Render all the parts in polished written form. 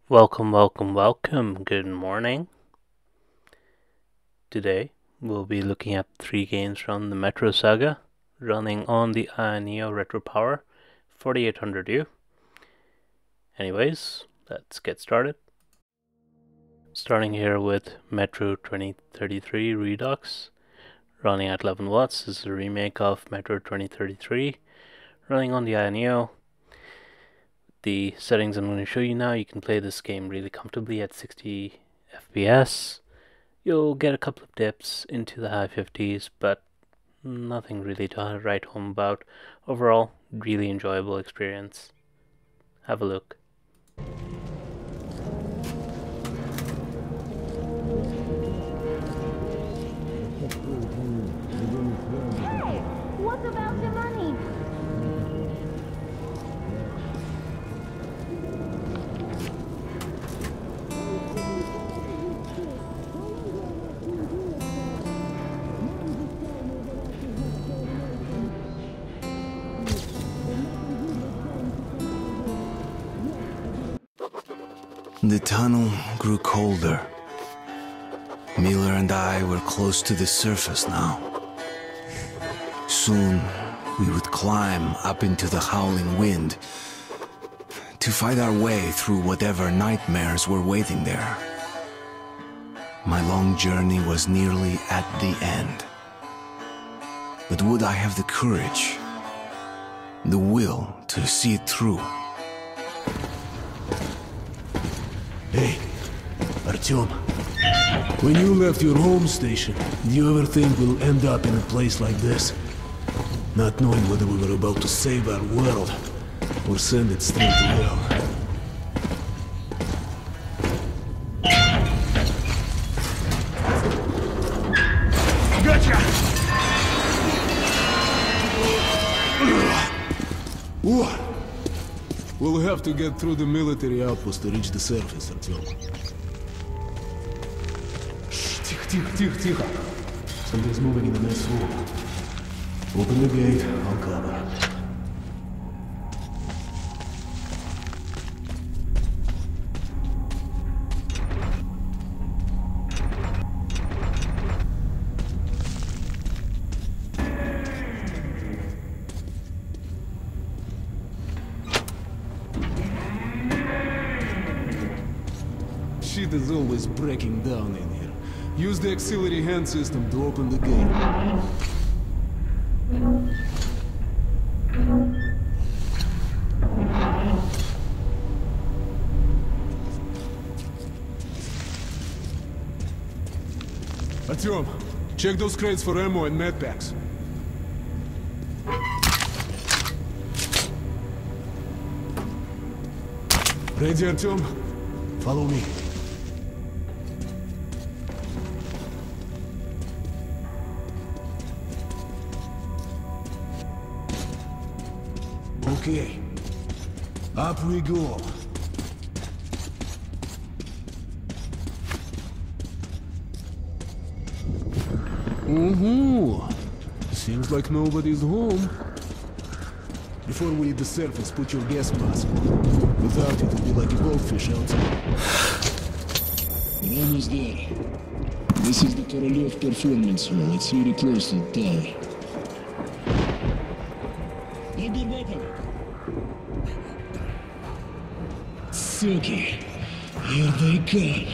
Welcome, welcome, welcome. Good morning. Today we'll be looking at 3 games from the Metro Saga running on the AYANEO Retro Power 4800U. Anyways, let's get started. Starting here with Metro 2033 Redux running at 11 watts. This is a remake of Metro 2033 running on the AYANEO. The settings I'm going to show you now, you can play this game really comfortably at 60 FPS. You'll get a couple of dips into the high 50s, but nothing really to write home about. Overall, really enjoyable experience. Have a look. Hey, what about the money? The tunnel grew colder. Miller and I were close to the surface now. Soon, we would climb up into the howling wind to fight our way through whatever nightmares were waiting there. My long journey was nearly at the end. But would I have the courage, the will to see it through? Hey, Artyom. When you left your home station, did you ever think we'll end up in a place like this? Not knowing whether we were about to save our world or send it straight to hell. Gotcha! What? We'll have to get through the military outpost to reach the surface, Artyom. Shh, тихо. Something's moving in the next room. Open the gate, I'll cover. Shit is always breaking down in here. Use the auxiliary hand system to open the gate. Artyom, check those crates for ammo and medpacks. Ready, Artyom? Follow me. Okay, up we go. Seems like nobody's home. Before we hit the surface, put your gas mask on. Without it, it'll be like a goldfish outside. We're almost there. This is the Korolev Performance Hall. It's really close to the tower. Grab your weapon. Suki, here they come.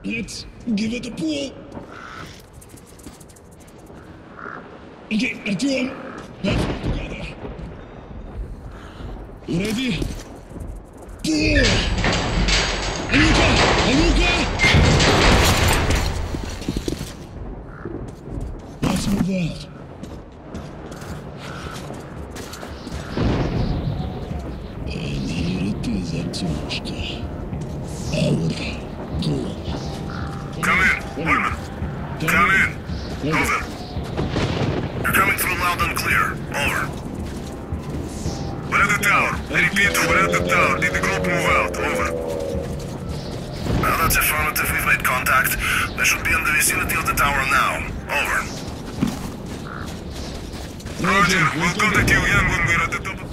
Let's give it a pull. Okay, Artyom, let's work together. You ready? Pull! Come in, Woodman. Come in. Over. You're coming through loud and clear. Over. We're at the tower. I repeat, we're at the tower. Did the group move out? Over. Well, that's affirmative. We've made contact. They should be in the vicinity of the tower now. Over. Roger. We'll contact you again when we're at the top of...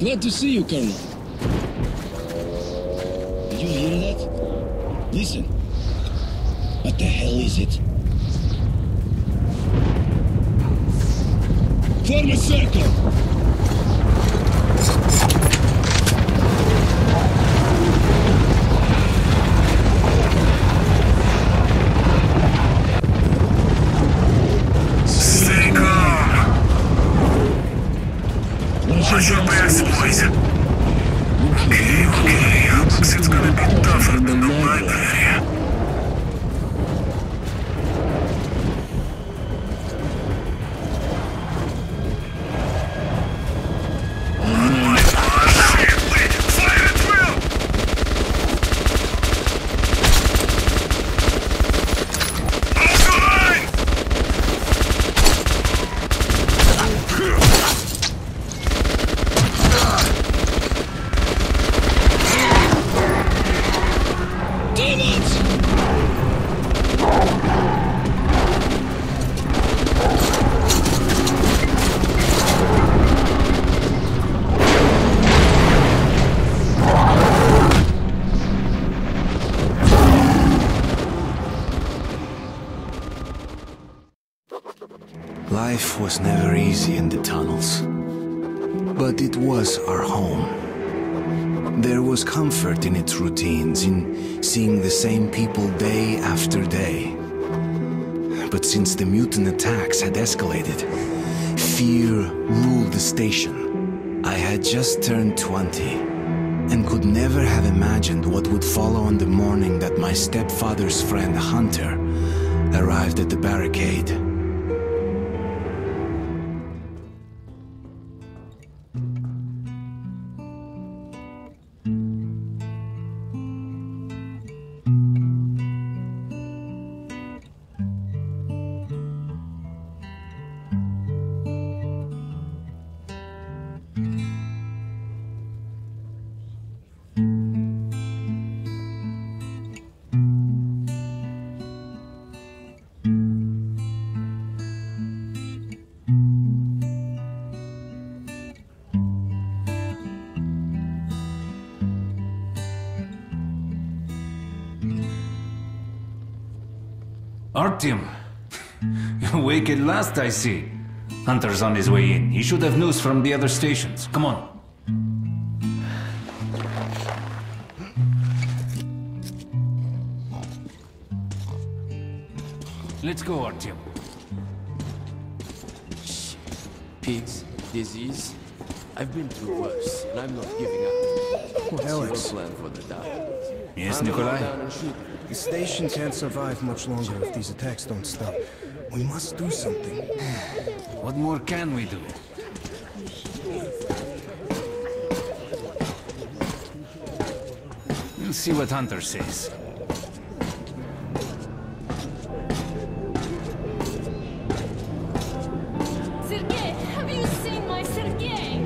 Glad to see you, Colonel. Did you hear that? Listen. What the hell is it? Form a circle! Stay calm. Watch your backs, boys. Okay. Looks it's gonna be tougher than the library. Life was never easy in the tunnels, but it was our home. There was comfort in its routines, in seeing the same people day after day. But since the mutant attacks had escalated, fear ruled the station. I had just turned 20, and could never have imagined what would follow on the morning that my stepfather's friend Hunter arrived at the barricade. Artyom, you're awake at last, I see. Hunter's on his way in. He should have news from the other stations. Come on. Let's go, Artyom. Pigs, disease. I've been through worse, and I'm not giving up. What's your plan for the day? Yes, Nikolai? The station can't survive much longer if these attacks don't stop. We must do something. What more can we do? We'll see what Hunter says. Sergei, have you seen my Sergei?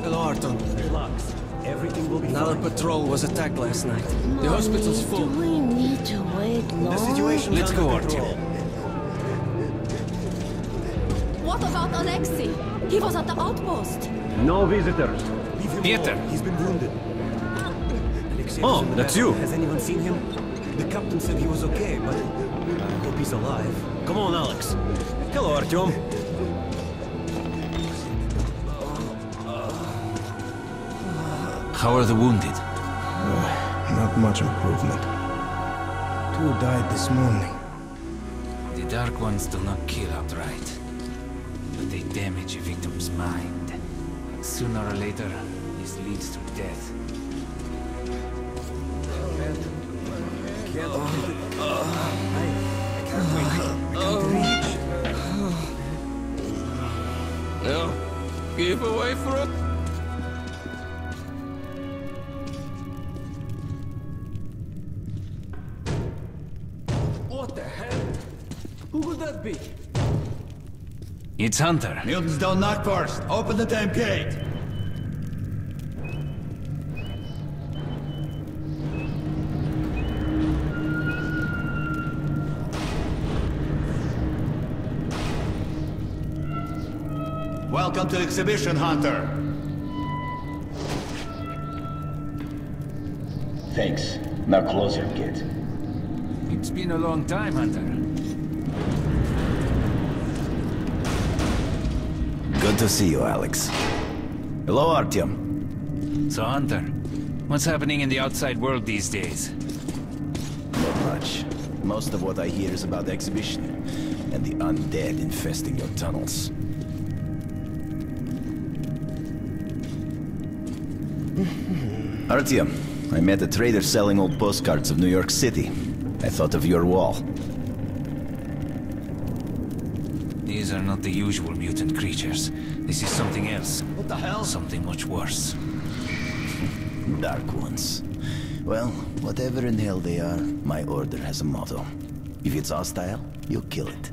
Hello, Arton. Relax. Everything will be fine. Another patrol was attacked last night. The hospital's full. Do we need to wait long? The situation. Let's go, Artyom. What about Alexei? He was at the outpost. No visitors. Peter! He's been wounded. Oh, that's you. Has anyone seen him? The captain said he was okay, but I hope he's alive. Come on, Alex. Hello, Artyom. How are the wounded? Not much improvement. 2 died this morning. The Dark Ones do not kill outright, but they damage a victim's mind. Sooner or later, this leads to death. No, give away for it. What the hell? Who could that be? It's Hunter. Mutants don't knock first. Open the damn gate. Welcome to Exhibition, Hunter. Thanks. Now close your gate. It's been a long time, Hunter. Good to see you, Alex. Hello, Artyom. So, Hunter, what's happening in the outside world these days? Not much. Most of what I hear is about the exhibition and the undead infesting your tunnels. Artyom, I met a trader selling old postcards of New York City. I thought of your wall. These are not the usual mutant creatures. This is something else. What the hell? Something much worse. Dark ones. Well, whatever in hell they are, my order has a motto. If it's hostile, you kill it.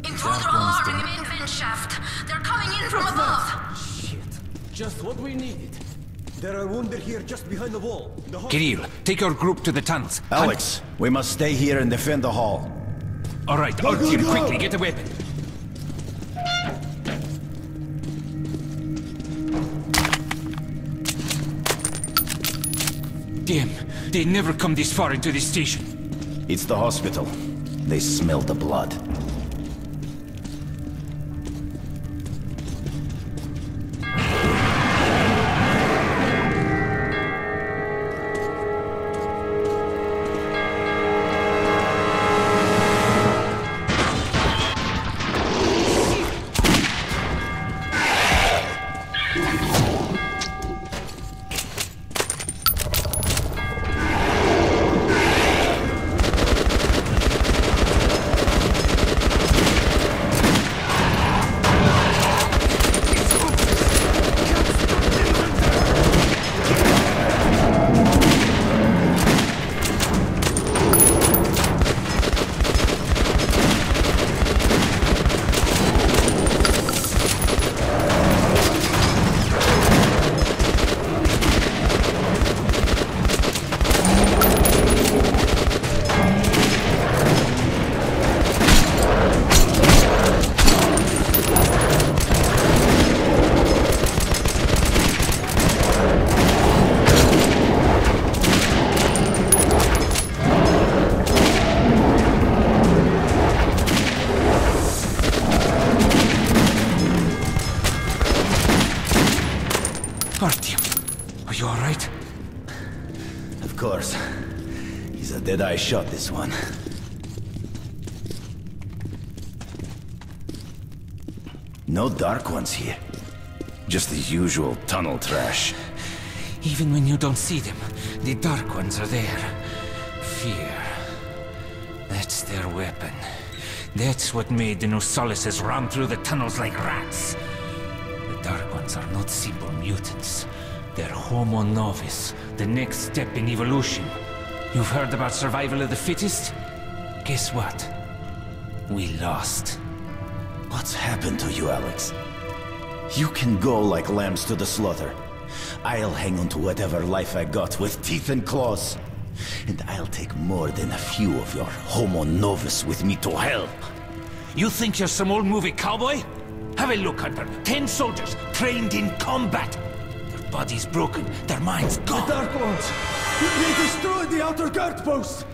Intruder alarm in the main vent shaft. They're coming in from above. Shit. Just what we needed. There are wounded here just behind the wall. Kirill, take your group to the tunnels. Alex, we must stay here and defend the hall. All right, Artyom, quickly, get a weapon. Damn, they never come this far into this station. It's the hospital. They smell the blood. Artyom, are you all right? Of course. He's a dead-eye shot, this one. No Dark Ones here. Just the usual tunnel trash. Even when you don't see them, the Dark Ones are there. Fear. That's their weapon. That's what made the Nosalises run through the tunnels like rats. The Dark Ones are not simple mutants. They're Homo Novus, the next step in evolution. You've heard about survival of the fittest? Guess what? We lost. What's happened to you, Alex? You can go like lambs to the slaughter. I'll hang on to whatever life I got with teeth and claws. And I'll take more than a few of your Homo Novus with me to hell. You think you're some old movie cowboy? Have a look, Hunter. 10 soldiers, trained in combat. Their bodies broken, their minds gone. The Dark Ones! They destroyed the outer guard post!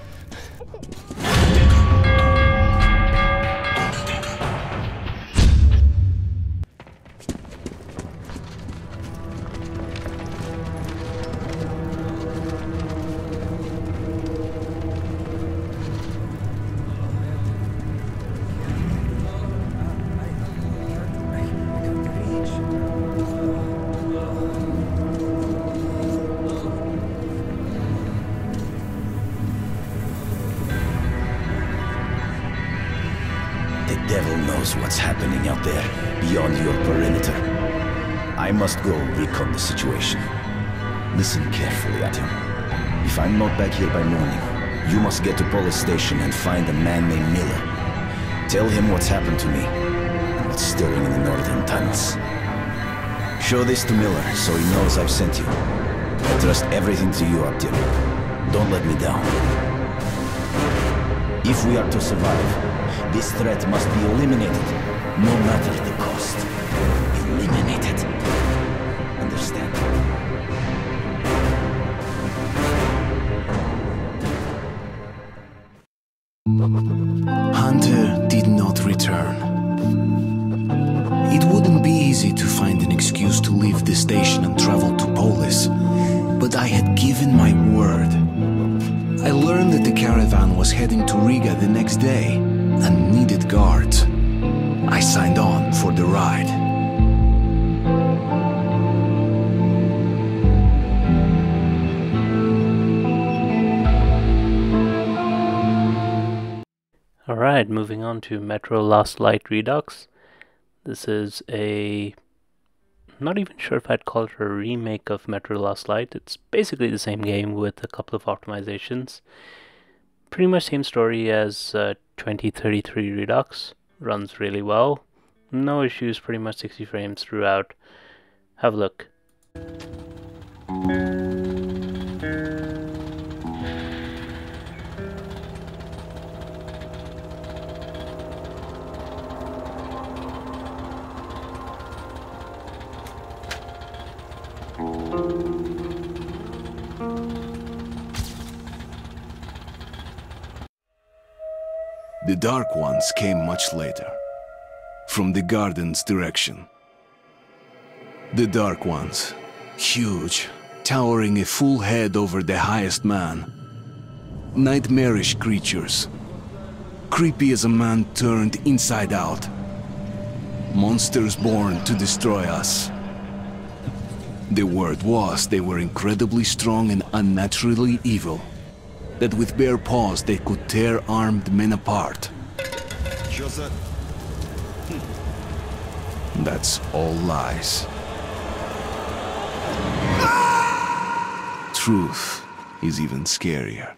knows what's happening out there, beyond your perimeter. I must go recon the situation. Listen carefully, Artyom. If I'm not back here by morning, you must get to police station and find a man named Miller. Tell him what's happened to me, and what's stirring in the northern tunnels. Show this to Miller, so he knows I've sent you. I trust everything to you, Artyom. Don't let me down. If we are to survive, this threat must be eliminated, no matter the cost. Eliminated. Understand? Hunter did not return. It wouldn't be easy to find an excuse to leave the station and travel to Polis, but I had given my word. I learned that the caravan was heading to Riga the next day and needed guards. I signed on for the ride. Alright, moving on to Metro Last Light Redux. This is a... I'm not even sure if I'd call it a remake of Metro Last Light. It's basically the same game with a couple of optimizations. Pretty much same story as 2033 Redux. Runs really well. No issues, pretty much 60 frames throughout. Have a look. The Dark Ones came much later, from the garden's direction. The Dark Ones, huge, towering a full head over the highest man. Nightmarish creatures, creepy as a man turned inside out. Monsters born to destroy us. The word was they were incredibly strong and unnaturally evil. That with bare paws they could tear armed men apart. That's all lies. Truth is even scarier.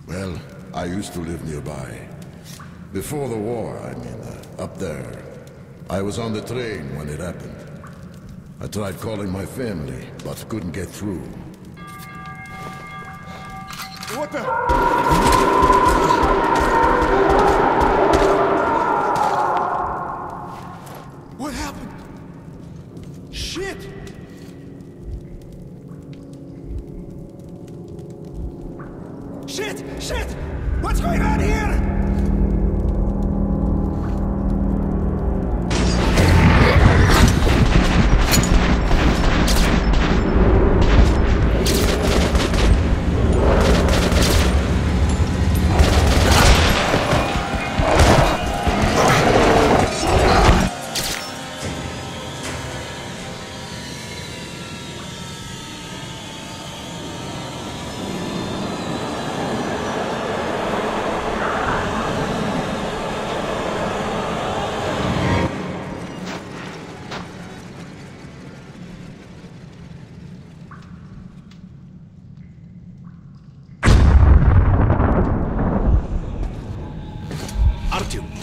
Well, I used to live nearby. Before the war, I mean, up there. I was on the train when it happened. I tried calling my family, but couldn't get through. What the? What happened? Shit! Shit! Shit! What's going on here?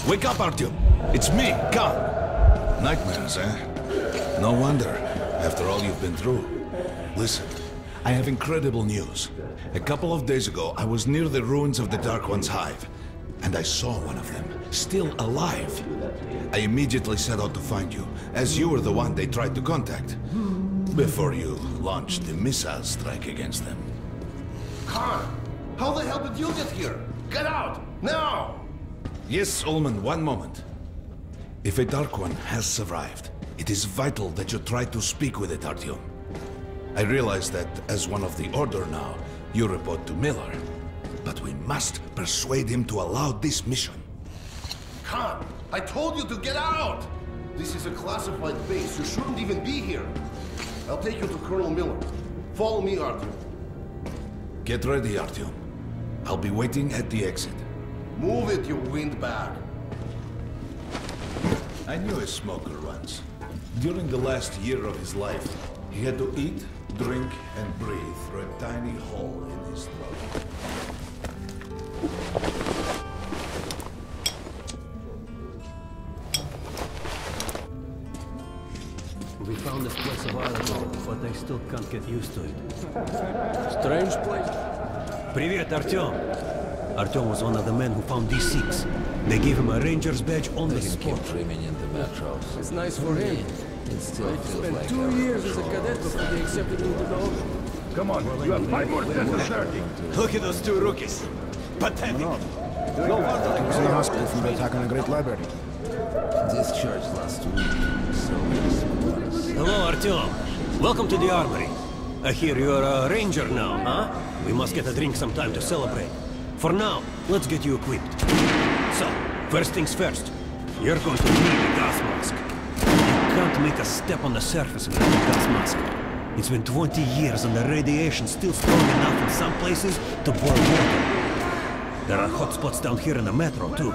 Wake up, Artyom. It's me, Khan. Nightmares, eh? No wonder, after all you've been through. Listen, I have incredible news. A couple of days ago, I was near the ruins of the Dark One's hive, and I saw one of them, still alive. I immediately set out to find you, as you were the one they tried to contact, before you launched the missile strike against them. Khan, how the hell did you get here? Get out, now! Yes, Ullman, one moment. If a Dark One has survived, it is vital that you try to speak with it, Artyom. I realize that, as one of the Order now, you report to Miller. But we must persuade him to allow this mission. Khan, I told you to get out! This is a classified base. You shouldn't even be here. I'll take you to Colonel Miller. Follow me, Artyom. Get ready, Artyom. I'll be waiting at the exit. Move it, you windbag. I knew a smoker once. During the last year of his life, he had to eat, drink, and breathe through a tiny hole in his throat. We found this place a while ago, but I still can't get used to it. Strange place. Привет, Artyom. Artyom was one of the men who found these six. They gave him a ranger's badge on the spot. Dreaming in the metros. It's nice for him. It still I feels spent like 2 years as a cadet before they accepted me to the army. Come on, you have 5 more sets of 30. Look at those two rookies. Pathetic. I was in the hospital from the attack on the Great Library. Discharged last week. So many supplies. Hello, Artyom. Welcome to the armory. I hear you're a ranger now, huh? We must get a drink sometime to celebrate. For now, let's get you equipped. So, first things first. You're going to need a gas mask. You can't make a step on the surface without a gas mask. It's been 20 years and the radiation's still strong enough in some places to boil water. There are hot spots down here in the metro, too.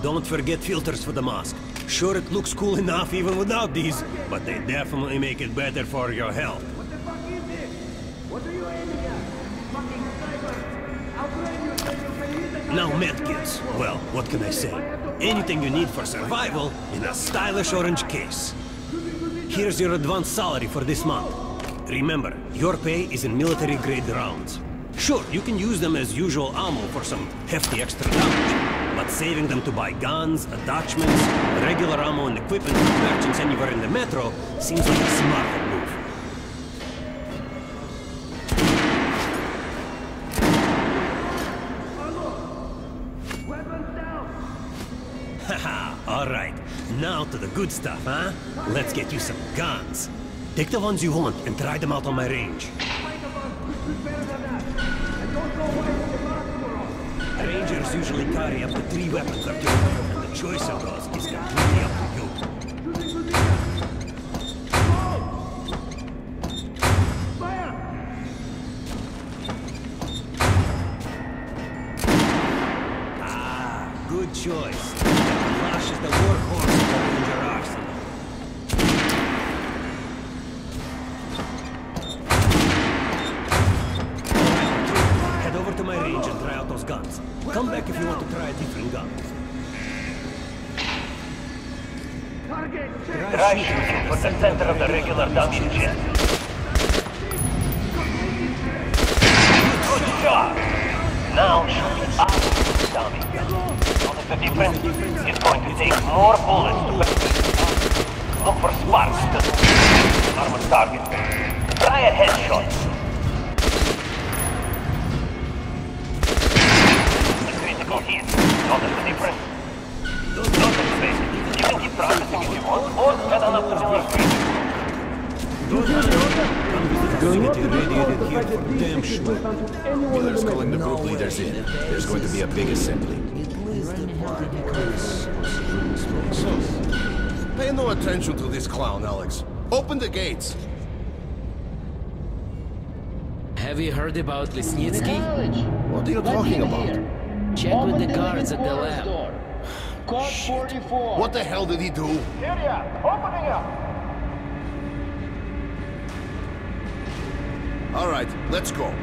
Don't forget filters for the mask. Sure, it looks cool enough even without these, but they definitely make it better for your health. What the fuck is this? What are you aiming at? Fucking sniper! I'll blame you until you can use the Now, medkits. Well, what can I say? Anything you need for survival in a stylish orange case. Here's your advance salary for this month. Remember, your pay is in military-grade rounds. Sure, you can use them as usual ammo for some hefty extra damage, but saving them to buy guns, attachments, regular ammo and equipment from merchants anywhere in the metro seems like a smarter move. Haha, alright. Now to the good stuff, huh? Let's get you some guns. Take the ones you want and try them out on my range. Rangers usually carry up to 3 weapons up to and the choice of those is completely up to you. Ah, good choice. The Kalash is the workhorse of the Ranger arsenal. Head over to my range and try out those guns. Come back if you want to try a different gun. Try shooting for the center of the regular dummy chest. Good shot! Now shoot up the dummy. Notice the difference? It's going to take more bullets to penetrate. Look for sparks to armored target. Try a headshot. Hit. Notice the difference? Don't face it. You can keep practicing if you want, or head on up to Miller Street. Facility radiated here for damn sure. Miller's calling the group leaders in. There's going to be a big assembly. Pay no attention to this clown, Alex. Open the gates. Have you heard about Lesnitsky? What are you talking about? Check with the guards at the lab. Code 44. What the hell did he do? Area, opening up. All right, let's go.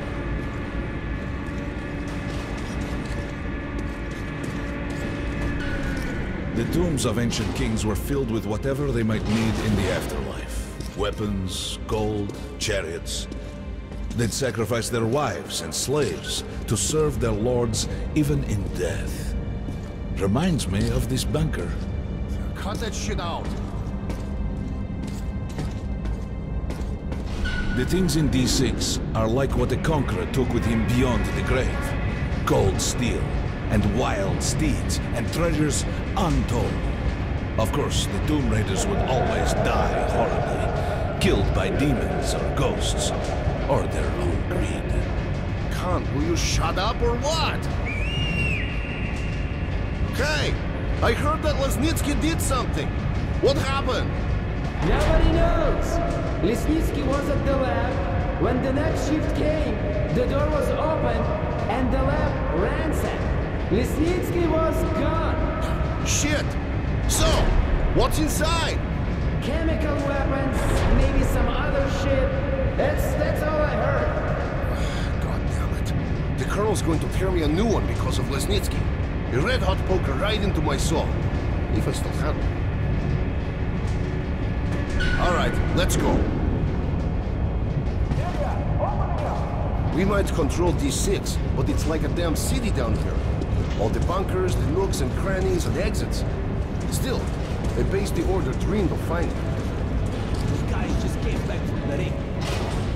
The tombs of ancient kings were filled with whatever they might need in the afterlife. Weapons, gold, chariots. They'd sacrifice their wives and slaves to serve their lords even in death. Reminds me of this bunker. Cut that shit out. The things in D6 are like what a conqueror took with him beyond the grave. Gold steel, and wild steeds, and treasures untold. Of course, the Tomb Raiders would always die horribly, killed by demons or ghosts, or their own greed. Khan, will you shut up or what? Hey, I heard that Lesnitsky did something. What happened? Nobody knows. Lesnitsky was at the lab. When the next shift came, the door was open and the lab ransacked. Lesnitsky was gone. Shit! So, what's inside? Chemical weapons, maybe some other shit. That's all I heard. God damn it. The Colonel's going to tear me a new one because of Lesnitsky. A red-hot poker right into my soul. If I still have it. Alright, let's go. We might control D6, but it's like a damn city down here. All the bunkers, the nooks and crannies and exits. Still, a base the Order dreamed of finding. These guys just came back from the ring.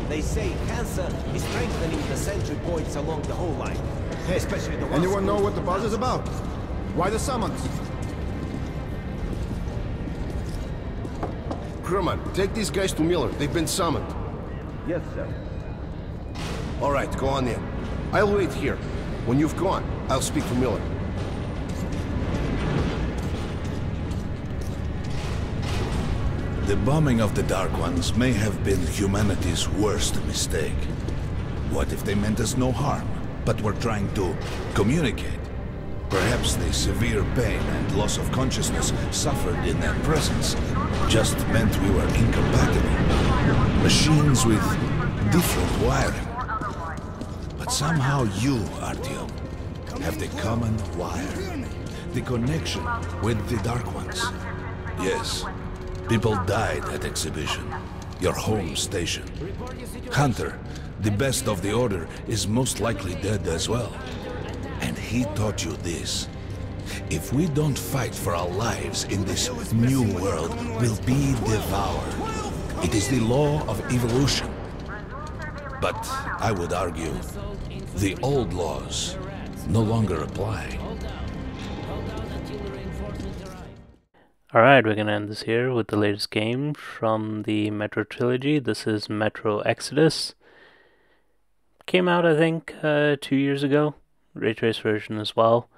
They say Hansa is strengthening the sentry points along the whole line. Especially the ones... Anyone know what the buzz is about? Why the summons? Crewman, take these guys to Miller. They've been summoned. Yes, sir. All right, go on in. I'll wait here. When you've gone, I'll speak to Miller. The bombing of the Dark Ones may have been humanity's worst mistake. What if they meant us no harm, but were trying to communicate? Perhaps the severe pain and loss of consciousness suffered in their presence just meant we were incompatible. Machines with different wiring. But somehow you, Artyom, have the common wire. The connection with the Dark Ones. Yes, people died at Exhibition, your home station. Hunter, the best of the Order, is most likely dead as well. And he taught you this. If we don't fight for our lives in this new world, we'll be devoured. It is the law of evolution. But I would argue, the old laws no longer apply. Alright, we're gonna end this here with the latest game from the Metro trilogy. This is Metro Exodus. Came out, I think, 2 years ago. Ray Trace version as well.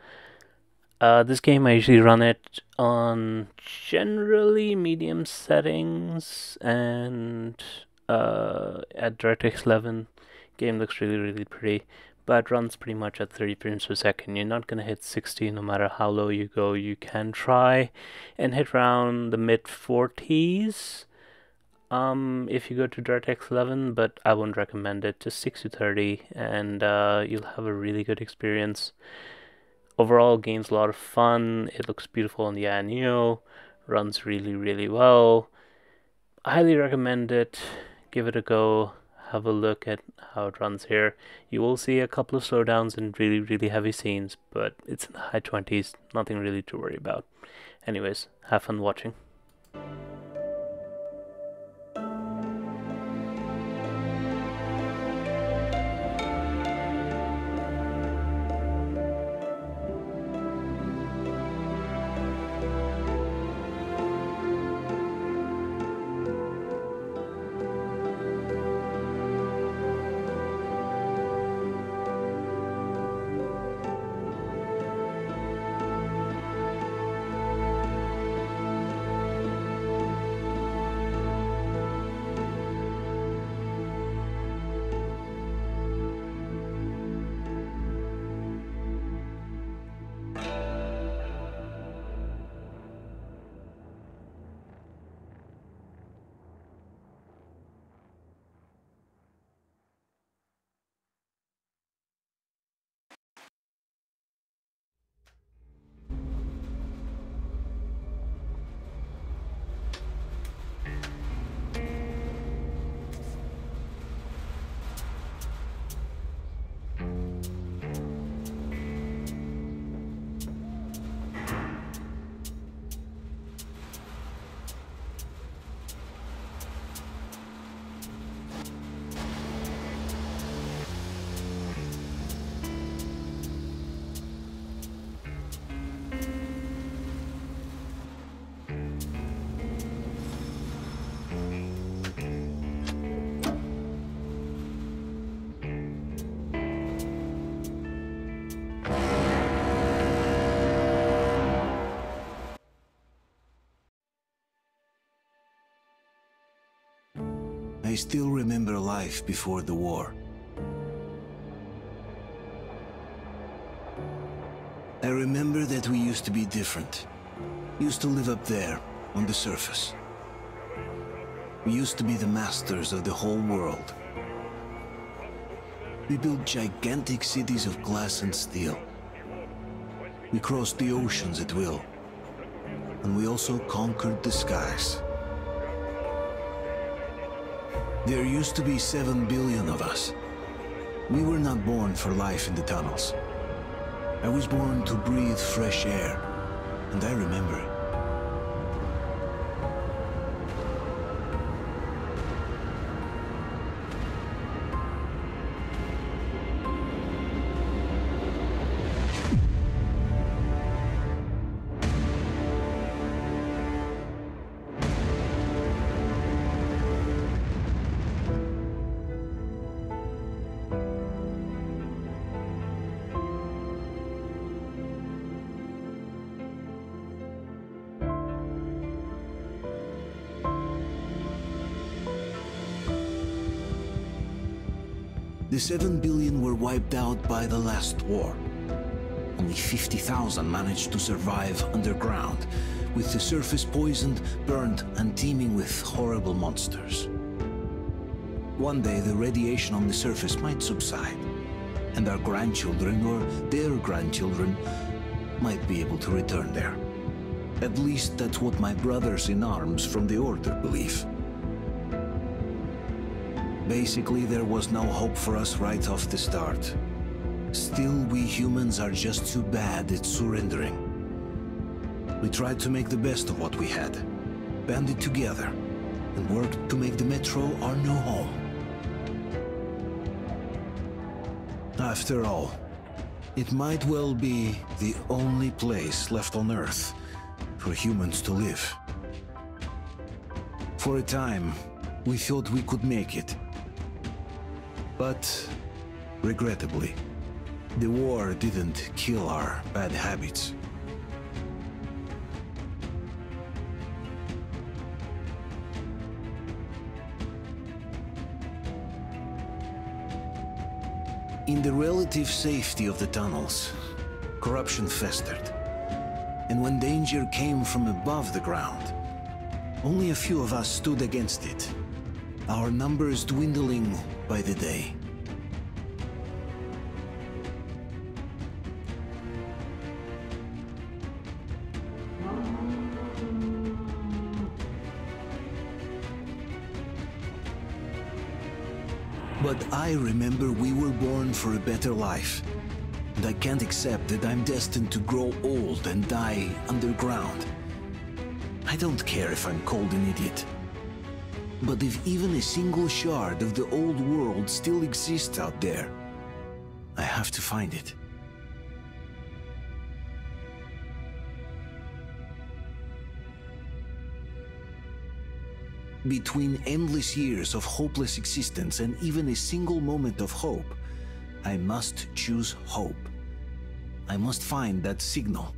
This game, I usually run it on generally medium settings, and at DirectX 11, game looks really pretty, but runs pretty much at 30 frames per second. You're not going to hit 60 no matter how low you go. You can try and hit around the mid 40s if you go to DirectX 11, but I wouldn't recommend it. Just 6 to 30 and you'll have a really good experience. Overall, game's a lot of fun. It looks beautiful on the AI Neo, runs really well. I highly recommend it. Give it a go. Have a look at how it runs here. You will see a couple of slowdowns and really heavy scenes, but it's in the high 20s, nothing really to worry about. Anyways, have fun watching. still remember life before the war. I remember that we used to be different. Used to live up there, on the surface. We used to be the masters of the whole world. We built gigantic cities of glass and steel. We crossed the oceans at will. And we also conquered the skies. There used to be 7 billion of us. We were not born for life in the tunnels. I was born to breathe fresh air, and I remember it. The 7 billion were wiped out by the last war. Only 50,000 managed to survive underground, with the surface poisoned, burnt, and teeming with horrible monsters. One day the radiation on the surface might subside, and our grandchildren or their grandchildren might be able to return there. At least that's what my brothers in arms from the Order believe. Basically, there was no hope for us right off the start. Still, we humans are just too bad at surrendering. We tried to make the best of what we had, banded together, and worked to make the Metro our new home. After all, it might well be the only place left on Earth for humans to live. For a time, we thought we could make it. But, regrettably, the war didn't kill our bad habits. In the relative safety of the tunnels, corruption festered. And when danger came from above the ground, only a few of us stood against it, our numbers dwindling by the day. But I remember we were born for a better life, and I can't accept that I'm destined to grow old and die underground. I don't care if I'm called an idiot. But if even a single shard of the old world still exists out there, I have to find it. Between endless years of hopeless existence and even a single moment of hope, I must choose hope. I must find that signal.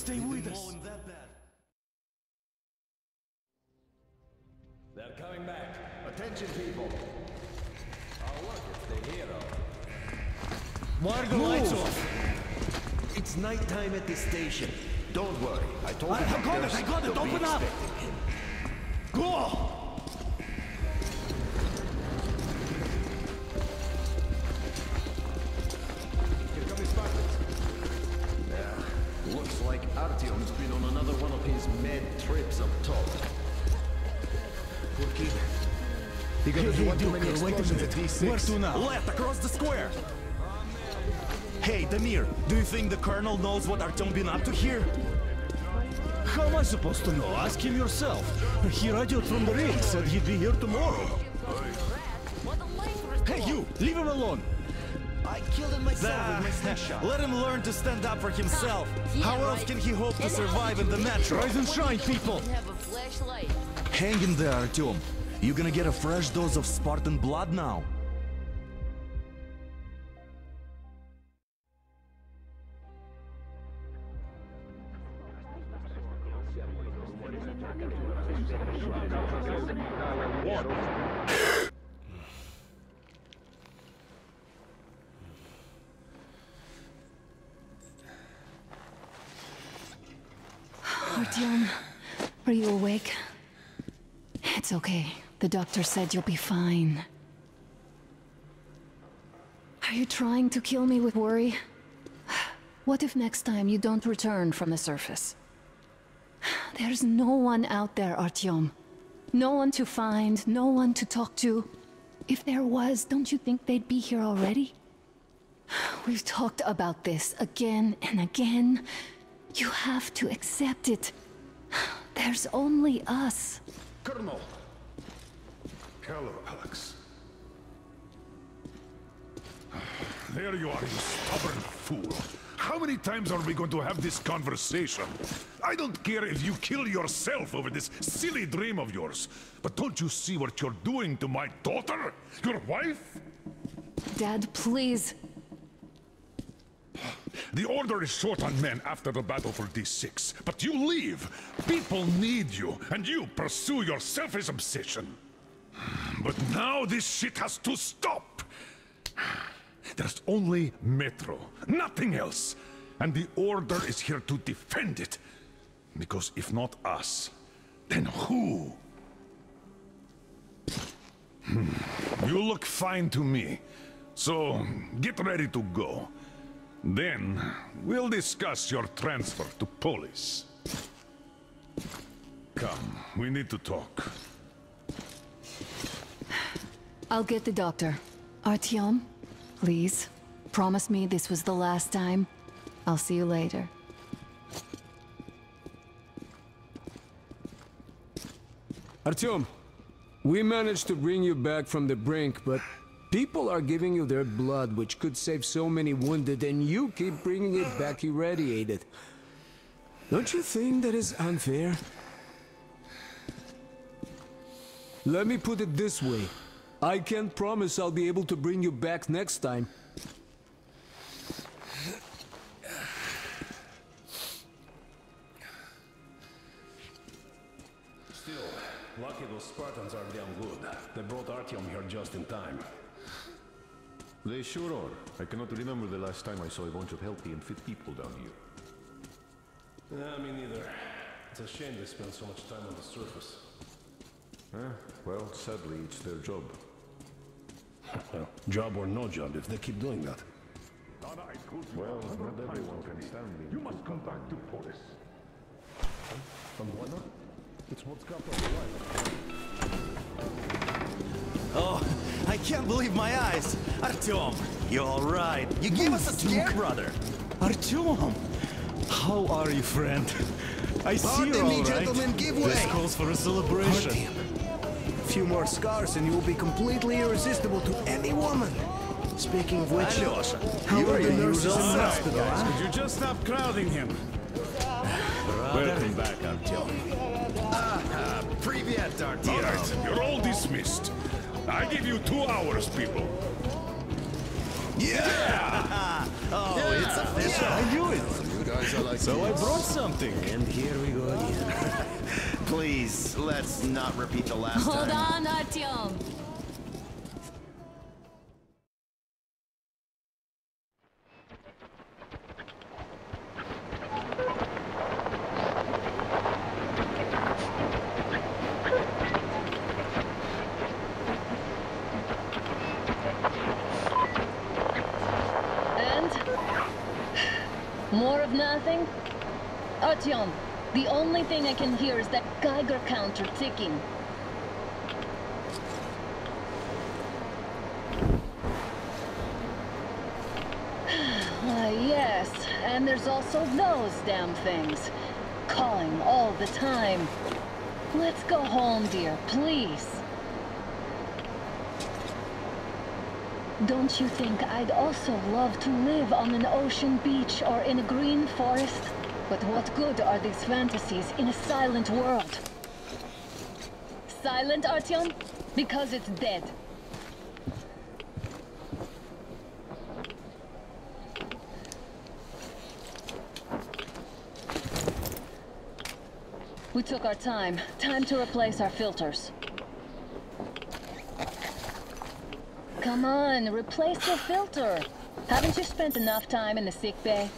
Stay with us. They're coming back. Attention, people. I'll work if they hear Why are the lights off? It's nighttime at the station. Don't worry. I told you. I got it! Open up! Go! Here come the Spartans. Yeah, looks like mad trips up top. Poor kid. He got one too many explosions at D6. Where to now? Left, across the square! Hey, Damir, do you think the Colonel knows what Artyom been up to here? How am I supposed to know? Ask him yourself. He radioed from the ring, said he'd be here tomorrow. Hey, you! Leave him alone! I killed him myself with my slingshot. Let him learn to stand up for himself. How else can he hope to survive in the metro? Rise and shine, people! Hang in there, Artyom. You gonna get a fresh dose of Spartan blood now? Artyom, are you awake? It's okay. The doctor said you'll be fine. Are you trying to kill me with worry? What if next time you don't return from the surface? There's no one out there, Artyom. No one to find, no one to talk to. If there was, don't you think they'd be here already? We've talked about this again and again. You have to accept it. There's only us. Colonel! Hello, Alex. There you are, you stubborn fool. How many times are we going to have this conversation? I don't care if you kill yourself over this silly dream of yours, but don't you see what you're doing to my daughter? Your wife? Dad, please. The Order is short on men after the battle for D6, but you leave. People need you, and you pursue your selfish obsession. But now this shit has to stop. There's only Metro, nothing else. And the Order is here to defend it. Because if not us, then who? You look fine to me. So, get ready to go. Then, we'll discuss your transfer to Polis. Come, we need to talk. I'll get the doctor. Artyom, please, promise me this was the last time. I'll see you later. Artyom, we managed to bring you back from the brink, but people are giving you their blood, which could save so many wounded, and you keep bringing it back irradiated. Don't you think that is unfair? Let me put it this way. I can't promise I'll be able to bring you back next time. Still, lucky those Spartans are damn good. They brought Artyom here just in time. They sure are. I cannot remember the last time I saw a bunch of healthy and fit people down here. Yeah, me neither. It's a shame they spend so much time on the surface. Well, sadly, it's their job. Well, job or no job, if they keep doing that. Well, not everyone can stand me. You must come back to Polis. And why not? It's what's got us alive. Oh, I can't believe my eyes! Artyom, you're alright. You gave us a scare, brother. Artyom! How are you, friend? I see you're all right. Gentlemen, give way. This calls for a celebration. Artyom. A few more scars and you will be completely irresistible to any woman. Speaking of which, how are the nurses in the hospital, huh? Could you just stop crowding him? Welcome back, Artyom. Привет, Artyom. All right, you're all dismissed. I give you 2 hours, people. Yeah! Oh, yeah. It's official. I knew it. You guys are like So kids. I brought something. And here we go again. Please, let's not repeat the last time. Hold on, Artyom. More of nothing? Artyom, The only thing I can hear is that Geiger counter ticking. Why, yes, and there's also those damn things. Calling all the time. Let's go home, dear, please. Don't you think I'd also love to live on an ocean beach or in a green forest? But what good are these fantasies in a silent world? Silent, Artyom? Because it's dead. We took our time. Time to replace our filters. Come on, replace your filter. Haven't you spent enough time in the sick bay?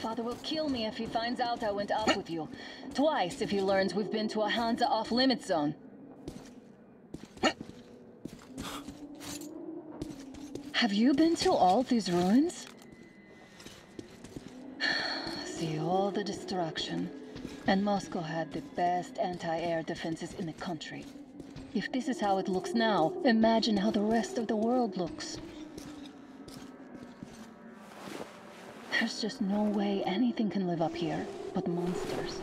Father will kill me if he finds out I went out with you. Twice if he learns we've been to a Hansa off-limits zone. Have you been to all these ruins? See all the destruction. And Moscow had the best anti-air defenses in the country. If this is how it looks now, imagine how the rest of the world looks. There's just no way anything can live up here but monsters.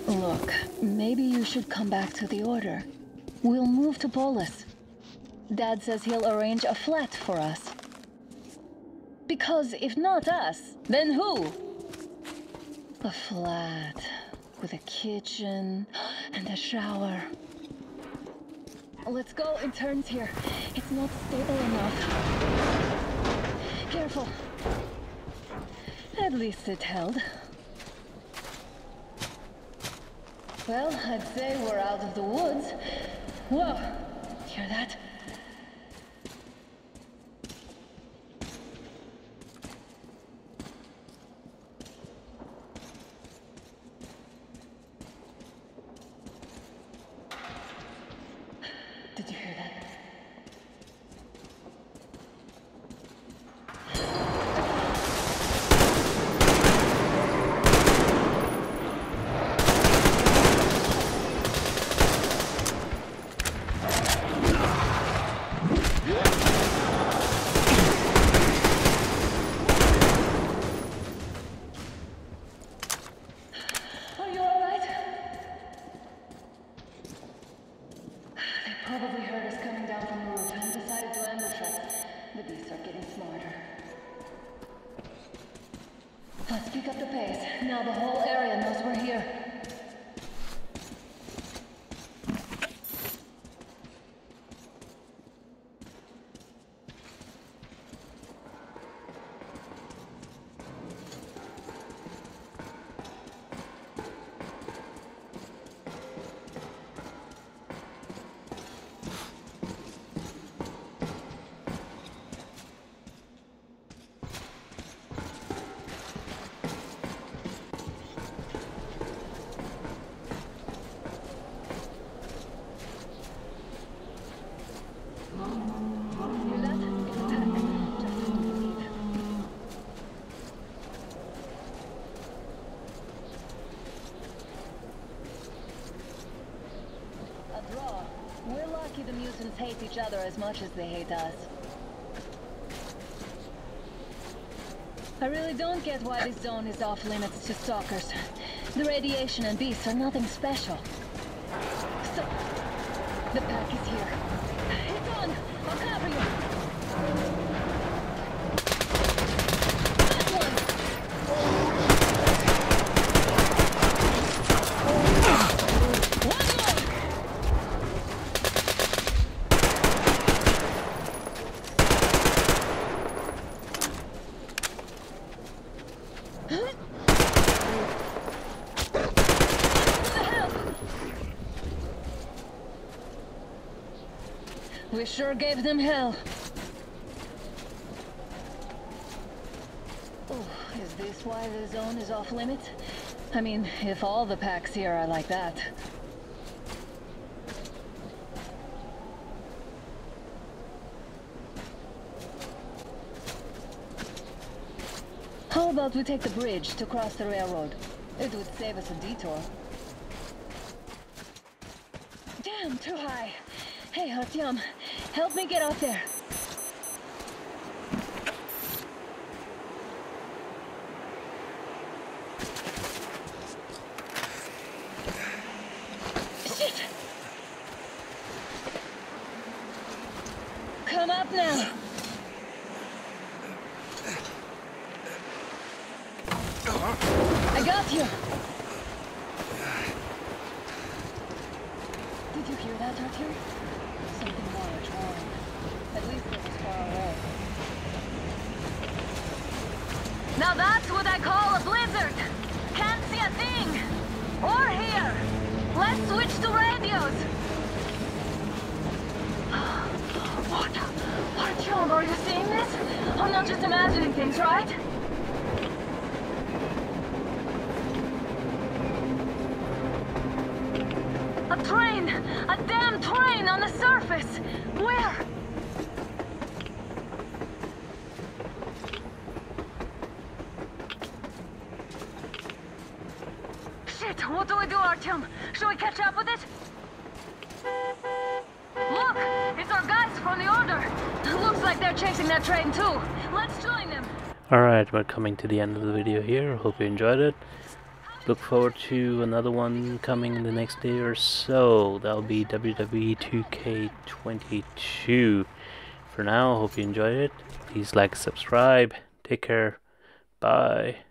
Look, maybe you should come back to the Order. We'll move to Polis. Dad says he'll arrange a flat for us. Because if not us, then who? A flat with a kitchen and a shower. Let's go, it turns here. It's not stable enough. Careful. At least it held. Well, I'd say we're out of the woods. Whoa! Hear that? Did you hear that? Are you all right? They probably heard us coming down from the roof and decided to ambush us. The beasts are getting smarter. Let's pick up the pace. Now the whole area knows we're here. We're lucky the mutants hate each other as much as they hate us. I really don't get why this zone is off limits to stalkers. The radiation and beasts are nothing special. So, the pack is here. It's on! I'll cover you! We sure gave them hell. Oh, is this why the zone is off limits? I mean, if all the packs here are like that. about we take the bridge to cross the railroad? It would save us a detour. Damn, too high. Hey, Artyom, help me get out there. Shit! Come up now. I got you. Did you hear that, Artyom? Something large roaring. At least it was far away. Now that's what I call a blizzard. Can't see a thing. Or hear. Let's switch to radios. What? Artyom, are you seeing this? I'm not just imagining things, right? A train! A damn train on the surface! Where? Shit! What do we do, Artyom? Should we catch up with it? Look! It's our guys from the Order! Looks like they're chasing that train too. Let's join them! Alright, we're coming to the end of the video here. Hope you enjoyed it. Look forward to another one coming in the next day or so. That'll be WWE 2K22. For now, hope you enjoyed it. Please like, subscribe. Take care. Bye.